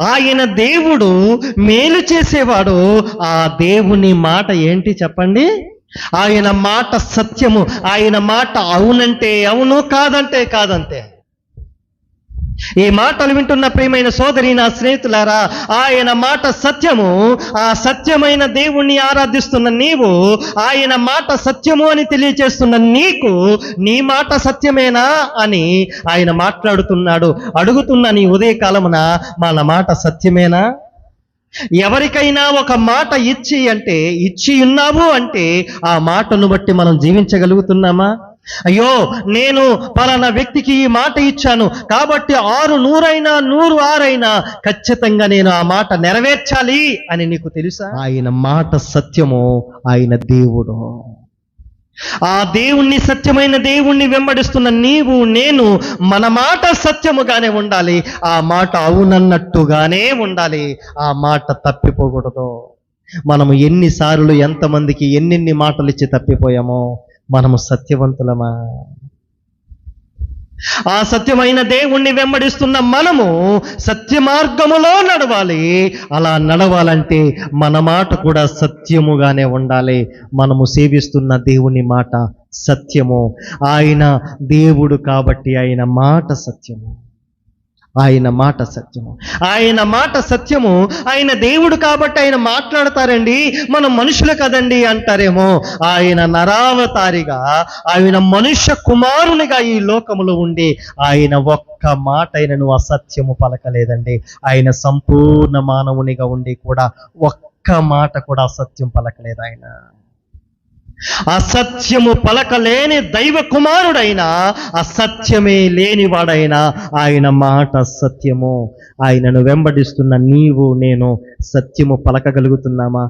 ఆయన దేవుడు మేలు చేసేవాడు. ఆ దేవుని మాట ఏంటి చెప్పండి? ఆయన మాట సత్యము. ఆయన మాట అవునంటే అవును, కాదంటే కాదంతే. ఈ మాటలు వింటున్న ప్రియమైన సోదరి, నా స్నేహితులారా, ఆయన మాట సత్యము. ఆ సత్యమైన దేవుణ్ణి ఆరాధిస్తున్న నీవు, ఆయన మాట సత్యము అని తెలియచేస్తున్న నీకు, నీ మాట సత్యమేనా అని ఆయన మాట్లాడుతున్నాడు. అడుగుతున్న నీ ఉదయకాలమున, మన మాట సత్యమేనా? ఎవరికైనా ఒక మాట ఇచ్చి ఉన్నావు అంటే ఆ మాటను బట్టి మనం జీవించగలుగుతున్నామా? అయ్యో, నేను పలానా వ్యక్తికి ఈ మాట ఇచ్చాను కాబట్టి 100 106 ఖచ్చితంగా నేను ఆ మాట నెరవేర్చాలి అని నీకు తెలుసా? ఆయన మాట సత్యము. ఆయన దేవుడు. ఆ దేవుణ్ణి, సత్యమైన దేవుణ్ణి వెంబడిస్తున్న నీవు నేను, మన మాట సత్యముగానే ఉండాలి. ఆ మాట అవునన్నట్టుగానే ఉండాలి. ఆ మాట తప్పిపోకూడదు. మనము ఎన్నిసార్లు ఎంతమందికి ఎన్నెన్ని మాటలు ఇచ్చి తప్పిపోయామో. మనము సత్యవంతులమా? ఆ సత్యమైన దేవుణ్ణి వెంబడిస్తున్న మనము సత్య మార్గములో నడవాలి. అలా నడవాలంటే మన మాట కూడా సత్యముగానే ఉండాలి. మనము సేవిస్తున్న దేవుని మాట సత్యము. ఆయన దేవుడు కాబట్టి ఆయన మాట సత్యము. ఆయన మాట సత్యము. ఆయన మాట సత్యము. ఆయన దేవుడు కాబట్టి ఆయన మాట్లాడతారండి, మనం మనుషులు కదండి అంటారేమో. ఆయన నరావతారిగా, ఆయన మనుష్య కుమారునిగా ఈ లోకములో ఉండి ఆయన ఒక్క మాట ఆయనను అసత్యము పలకలేదండి. ఆయన సంపూర్ణ మానవునిగా ఉండి కూడా ఒక్క మాట కూడా అసత్యం పలకలేదు. ఆయన అసత్యము పలకలేని దైవ కుమారుడైనా, అసత్యమే లేనివాడైనా ఆయన మాట సత్యము. ఆయనను వెంబడిస్తున్న నీవు నేను సత్యము పలకగలుగుతున్నామా?